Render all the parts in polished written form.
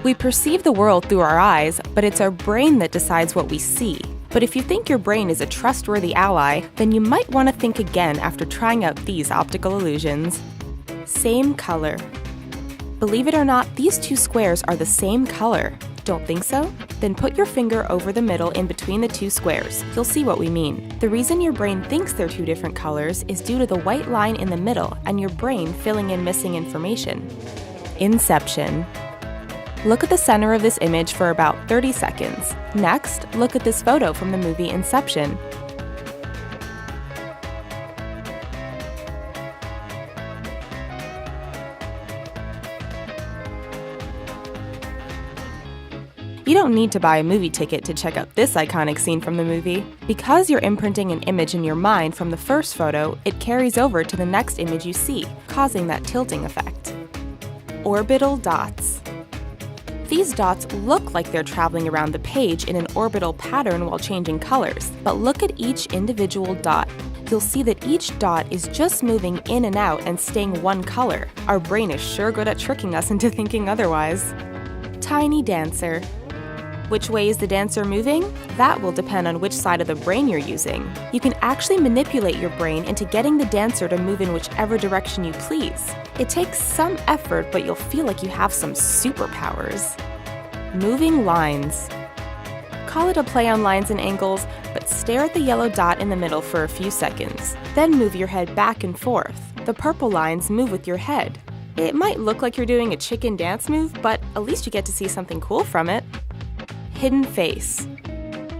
We perceive the world through our eyes, but it's our brain that decides what we see. But if you think your brain is a trustworthy ally, then you might want to think again after trying out these optical illusions. Same color. Believe it or not, these two squares are the same color. Don't think so? Then put your finger over the middle in between the two squares. You'll see what we mean. The reason your brain thinks they're two different colors is due to the white line in the middle and your brain filling in missing information. Inception. Look at the center of this image for about 30 seconds. Next, look at this photo from the movie Inception. You don't need to buy a movie ticket to check out this iconic scene from the movie. Because you're imprinting an image in your mind from the first photo, it carries over to the next image you see, causing that tilting effect. Orbital Dots. These dots look like they're traveling around the page in an orbital pattern while changing colors, but look at each individual dot. You'll see that each dot is just moving in and out and staying one color. Our brain is sure good at tricking us into thinking otherwise. Tiny dancer. Which way is the dancer moving? That will depend on which side of the brain you're using. You can actually manipulate your brain into getting the dancer to move in whichever direction you please. It takes some effort, but you'll feel like you have some superpowers. Moving lines. Call it a play on lines and angles, but stare at the yellow dot in the middle for a few seconds. Then move your head back and forth. The purple lines move with your head. It might look like you're doing a chicken dance move, but at least you get to see something cool from it. Hidden face.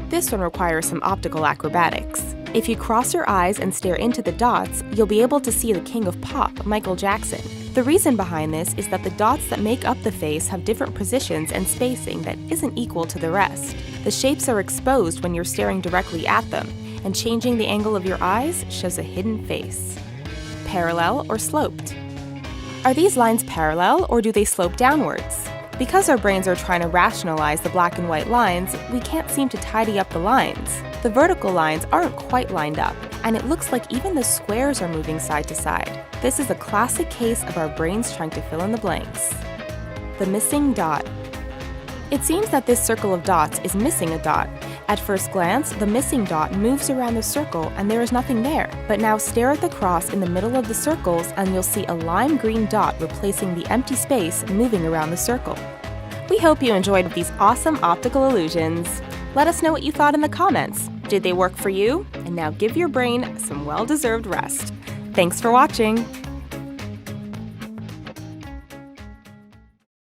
This one requires some optical acrobatics. If you cross your eyes and stare into the dots, you'll be able to see the king of pop, Michael Jackson. The reason behind this is that the dots that make up the face have different positions and spacing that isn't equal to the rest. The shapes are exposed when you're staring directly at them, and changing the angle of your eyes shows a hidden face. Parallel or sloped. Are these lines parallel or do they slope downwards? Because our brains are trying to rationalize the black and white lines, we can't seem to tidy up the lines. The vertical lines aren't quite lined up, and it looks like even the squares are moving side to side. This is a classic case of our brains trying to fill in the blanks. The missing dot. It seems that this circle of dots is missing a dot. At first glance, the missing dot moves around the circle and there is nothing there. But now stare at the cross in the middle of the circles and you'll see a lime green dot replacing the empty space moving around the circle. We hope you enjoyed these awesome optical illusions. Let us know what you thought in the comments. Did they work for you? And now give your brain some well-deserved rest. Thanks for watching!